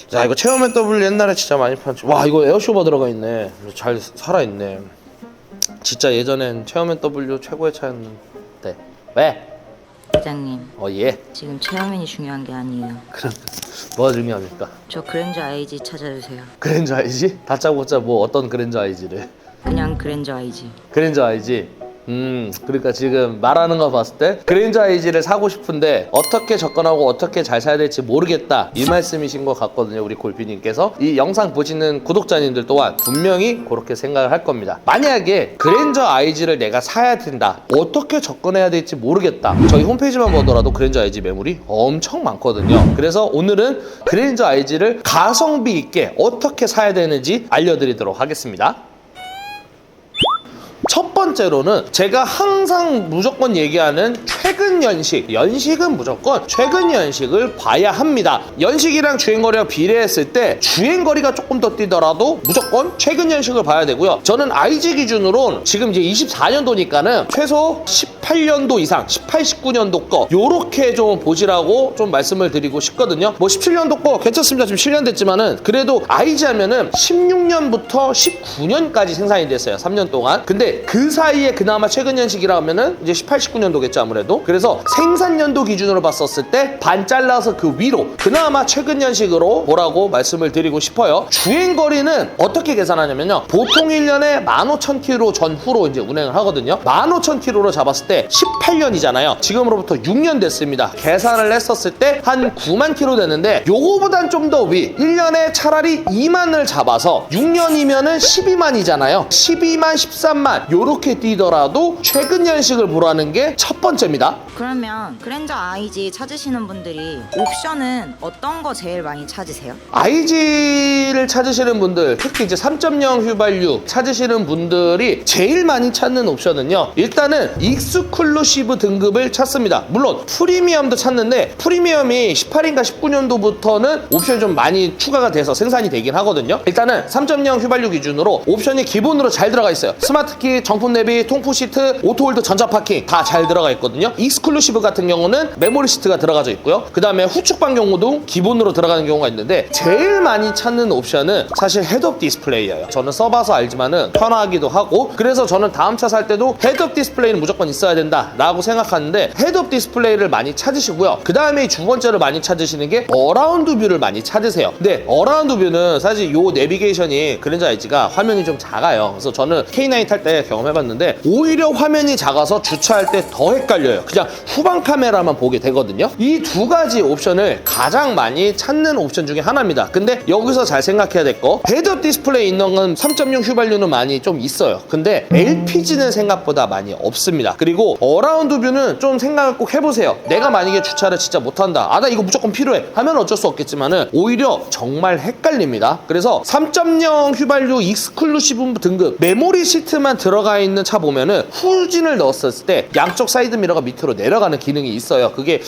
자, 이거 체험의 W 옛날에 진짜 많이 팔았지. 와, 이거 에어쇼바 들어가 있네. 잘 살아있네. 진짜 예전엔 체험의 W 최고의 차였는데. 왜? 부장님, 예. 지금 체험인이 중요한 게 아니에요. 그럼 뭐가 중요합니까? 저 그랜저 IG 찾아주세요. 그랜저 IG? 다짜고짜 뭐 어떤 그랜저 IG를? 그냥 그랜저 IG. 그랜저 IG. 그러니까 지금 말하는 거 봤을 때 그랜저 IG를 사고 싶은데 어떻게 접근하고 어떻게 잘 사야 될지 모르겠다, 이 말씀이신 것 같거든요. 우리 골피님께서. 이 영상 보시는 구독자님들 또한 분명히 그렇게 생각을 할 겁니다. 만약에 그랜저 IG를 내가 사야 된다, 어떻게 접근해야 될지 모르겠다, 저희 홈페이지만 보더라도 그랜저 IG 매물이 엄청 많거든요. 그래서 오늘은 그랜저 IG를 가성비 있게 어떻게 사야 되는지 알려드리도록 하겠습니다. 첫 번째로는 제가 항상 무조건 얘기하는 최근 연식. 연식은 무조건 최근 연식을 봐야 합니다. 연식이랑 주행거리가 비례했을 때 주행거리가 조금 더 뛰더라도 무조건 최근 연식을 봐야 되고요. 저는 IG 기준으로 지금 이제 24년도니까는 최소 18년도 이상, 18, 19년도 거 요렇게 좀 보시라고 좀 말씀을 드리고 싶거든요. 뭐 17년도 거 괜찮습니다. 지금 7년 됐지만은 그래도 IG 하면은 16년부터 19년까지 생산이 됐어요. 3년 동안. 근데 그 사이에 그나마 최근 연식이라 하면은 이제 18, 19년도겠죠 아무래도. 그래서 생산년도 기준으로 봤었을 때 반 잘라서 그 위로 그나마 최근 연식으로 보라고 말씀을 드리고 싶어요. 주행거리는 어떻게 계산하냐면요, 보통 1년에 15,000km 전후로 이제 운행을 하거든요. 15,000km로 잡았을 때 18년이잖아요. 지금으로부터 6년 됐습니다. 계산을 했었을 때 한 9만 km 되는데 요거보단 좀 더 위, 1년에 차라리 2만을 잡아서 6년이면은 12만이잖아요. 12만, 13만 요렇게 뛰더라도 최근 연식을 보라는 게 첫 번째입니다. 그러면 그랜저 IG 찾으시는 분들이 옵션은 어떤 거 제일 많이 찾으세요? IG를 찾으시는 분들, 특히 이제 3.0 휘발유 찾으시는 분들이 제일 많이 찾는 옵션은요, 일단은 익스클루시브 등급을 찾습니다. 물론 프리미엄도 찾는데 프리미엄이 18인가 19년도부터는 옵션이 좀 많이 추가가 돼서 생산이 되긴 하거든요. 일단은 3.0 휘발유 기준으로 옵션이 기본으로 잘 들어가 있어요. 스마트키, 정품 내비, 통풍 시트, 오토홀드, 전자파킹 다 잘 들어가 있거든요. 익스클루시브 같은 경우는 메모리 시트가 들어가져 있고요. 그 다음에 후측방 경우도 기본으로 들어가는 경우가 있는데 제일 많이 찾는 옵션은 사실 헤드업 디스플레이예요. 저는 써봐서 알지만은 편하기도 하고, 그래서 저는 다음 차 살 때도 헤드업 디스플레이는 무조건 있어야 된다 라고 생각하는데 헤드업 디스플레이를 많이 찾으시고요. 그 다음에 두 번째로 많이 찾으시는 게 어라운드 뷰를 많이 찾으세요. 근데 어라운드 뷰는 사실 요 내비게이션이 그랜저 IG가 화면이 좀 작아요. 그래서 저는 K9 탈 때 경험해봤는데 오히려 화면이 작아서 주차할 때 더 헷갈려요. 그냥 후방 카메라만 보게 되거든요. 이 두 가지 옵션을 가장 많이 찾는 옵션 중에 하나입니다. 근데 여기서 잘 생각해야 될 거, 헤드업 디스플레이 있는 건 3.6 휘발유는 많이 좀 있어요. 근데 LPG는 생각보다 많이 없습니다. 그리고 어라운드 뷰는 좀 생각을 꼭 해보세요. 내가 만약에 주차를 진짜 못한다, 나 이거 무조건 필요해 하면 어쩔 수 없겠지만은 오히려 정말 헷갈립니다. 그래서 3.0 휘발유 익스클루시브 등급 메모리 시트만 들어가 있는 차 보면은 후진을 넣었을 때 양쪽 사이드 미러가 밑으로 내려가는 기능이 있어요. 그게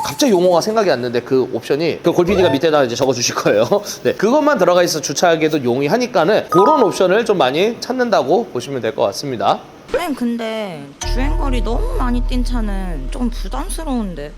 갑자기 용어가 생각이 안 나는데 그 옵션이 그 골피디가 밑에다 이제 적어 주실 거예요. 네, 그것만 들어가 있어 주차하기에도 용이하니까는 그런 옵션을 좀 많이 찾는다고 보시면 될 것 같습니다. 선생님, 근데 주행거리 너무 많이 뛴 차는 좀 부담스러운데.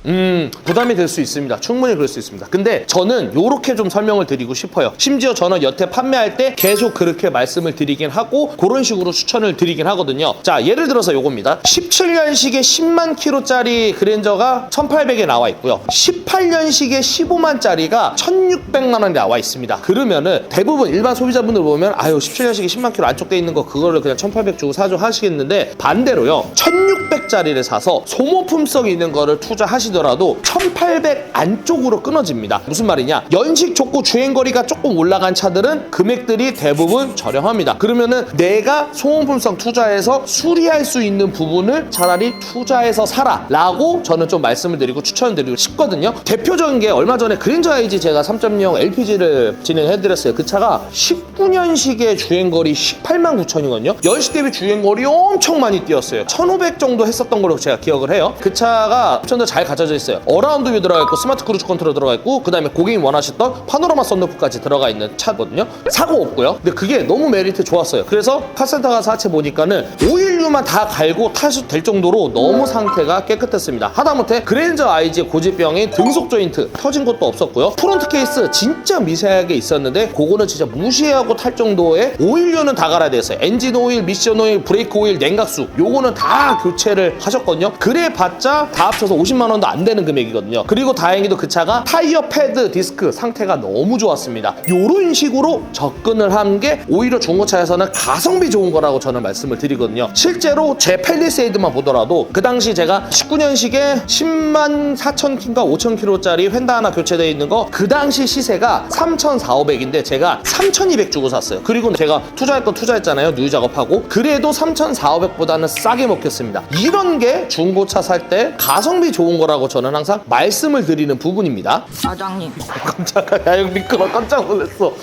부담이 될 수 있습니다. 충분히 그럴 수 있습니다. 근데 저는 요렇게 좀 설명을 드리고 싶어요. 심지어 저는 여태 판매할 때 계속 그렇게 말씀을 드리긴 하고 그런 식으로 추천을 드리긴 하거든요. 자, 예를 들어서 요겁니다. 17년식의 10만 킬로짜리 그랜저가 1,800에 나와 있고요. 18년식의 15만짜리가 1,600만 원에 나와 있습니다. 그러면은 대부분 일반 소비자분들 보면 17년식에 10만 킬로 안쪽돼 있는 거 그거를 그냥 1,800 주고 사줘 하시겠는데, 반대로요, 1,600짜리를 사서 소모품성 있는 거를 투자하시더라도 1,800 안쪽으로 끊어집니다. 무슨 말이냐, 연식 좋고 주행거리가 조금 올라간 차들은 금액들이 대부분 저렴합니다. 그러면은 내가 소모품성 투자해서 수리할 수 있는 부분을 차라리 투자해서 사라 라고 저는 좀 말씀을 드리고 추천을 드리고 싶거든요. 대표적인 게 얼마 전에 그랜저 IG 제가 3.0 LPG를 진행해드렸어요. 그 차가 19년식의 주행거리 18만 9천이거든요 연식 대비 주행거리 엄청 많이 뛰었어요. 1,500 정도 했었던 걸로 제가 기억을 해요. 그 차가 옵션도 잘 갖춰져 있어요. 어라운드 뷰 들어가 있고 스마트 크루즈 컨트롤 들어가 있고 그 다음에 고객님 원하셨던 파노라마 썬루프까지 들어가 있는 차거든요. 사고 없고요. 근데 그게 너무 메리트 좋았어요. 그래서 카센터 가서 하체 보니까는 516 오일류만 다 갈고 타셔도 될 정도로 너무 상태가 깨끗했습니다. 하다못해 그랜저 IG 고질병인 등속 조인트 터진 것도 없었고요. 프론트 케이스 진짜 미세하게 있었는데 그거는 진짜 무시하고 탈 정도의 오일류는 다 갈아야 됐어요. 엔진 오일, 미션 오일, 브레이크 오일, 냉각수 요거는 다 교체를 하셨거든요. 그래 봤자 다 합쳐서 50만 원도 안 되는 금액이거든요. 그리고 다행히도 그 차가 타이어 패드 디스크 상태가 너무 좋았습니다. 요런 식으로 접근을 한 게 오히려 중고차에서는 가성비 좋은 거라고 저는 말씀을 드리거든요. 실제로 제 팰리세이드만 보더라도 그 당시 제가 19년식에 10만 4천 킬인가 5천 킬로짜리 휀다 하나 교체되어 있는 거 그 당시 시세가 3,400인데 제가 3,200 주고 샀어요. 그리고 제가 투자할 거 투자했잖아요. 누유 작업하고. 그래도 3,400보다는 싸게 먹혔습니다. 이런 게 중고차 살 때 가성비 좋은 거라고 저는 항상 말씀을 드리는 부분입니다. 사장님, 깜짝이야. 야, 이거 미끄러. 깜짝 놀랐어.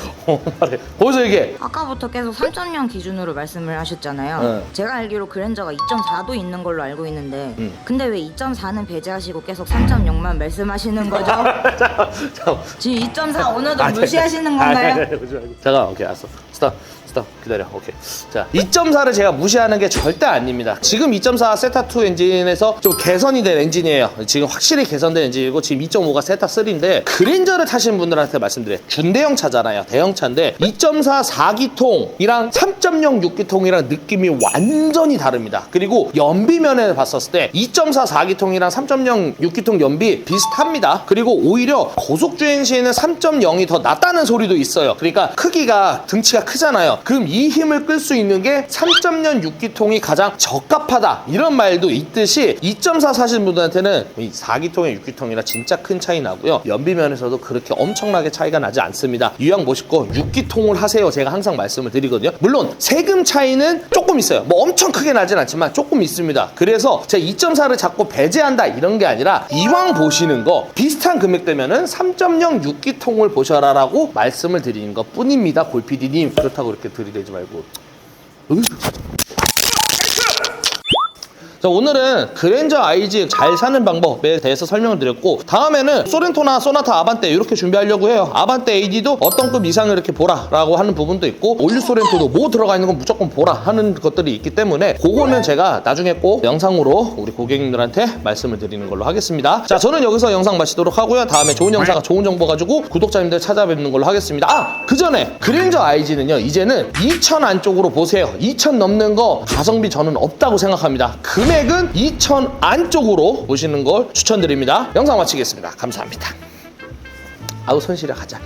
말해. 보여줘 이게. 아까부터 계속 3.0 기준으로 말씀을 하셨잖아요. 네. 제가 알기로 그랜저가 2.4도 있는 걸로 알고 있는데 근데 왜 2.4는 배제하시고 계속 3.0만 말씀하시는 거죠? 잠깐. 지금 2.4 오너도 무시하시는 건가요? 잠깐. 오케이, 알았어. 스탑 기다려. 오케이. 자, 2.4를 제가 무시하는 게 절대 아닙니다. 지금 2.4 세타2 엔진에서 좀 개선이 된 엔진이에요. 지금 확실히 개선된 엔진이고 지금 2.5가 세타3인데 그랜저를 타시는 분들한테 말씀드려요. 준대형 차잖아요. 대형 차인데 2.4 4기통이랑 3.0 6기통이랑 느낌이 완전히 다릅니다. 그리고 연비면에 봤었을 때 2.4 4기통이랑 3.0 6기통 연비 비슷합니다. 그리고 오히려 고속주행 시에는 3.0이 더 낫다는 소리도 있어요. 그러니까 크기가 등치가 크잖아요. 그럼 이 힘을 끌 수 있는 게 3.0 6기통이 가장 적합하다 이런 말도 있듯이 2.4 사시는 분들한테는 이 4기통의 6기통이랑 진짜 큰 차이 나고요. 연비면에서도 그렇게 엄청나게 차이가 나지 않습니다. 유양 멋있고 6기통을 하세요. 제가 항상 말씀을 드리거든요. 물론 세금 차이는 조금 있어요. 뭐 엄청 크게 나진 않지만 조금 있습니다. 그래서 제가 2.4를 자꾸 배제한다 이런 게 아니라 이왕 보시는 거 비슷한 금액 되면은 3.0 6기통을 보셔라라고 말씀을 드리는 것 뿐입니다. 골PD님 그렇다고 이렇게 들이대지 말고. 자, 오늘은 그랜저 IG 잘 사는 방법에 대해서 설명을 드렸고 다음에는 소렌토나 소나타 아반떼 이렇게 준비하려고 해요. 아반떼 AD도 어떤 급 이상을 이렇게 보라라고 하는 부분도 있고 올류 소렌토도 뭐 들어가 있는 건 무조건 보라 하는 것들이 있기 때문에 그거는 제가 나중에 꼭 영상으로 우리 고객님들한테 말씀을 드리는 걸로 하겠습니다. 자, 저는 여기서 영상 마치도록 하고요. 다음에 좋은 영상, 좋은 정보 가지고 구독자님들 찾아뵙는 걸로 하겠습니다. 아! 그 전에 그랜저 IG는요 이제는 2,000 안쪽으로 보세요. 2,000 넘는 거 가성비 저는 없다고 생각합니다. 금액은 2,000 안쪽으로 보시는 걸 추천드립니다. 영상 마치겠습니다. 감사합니다. 아우 손 시려 가자.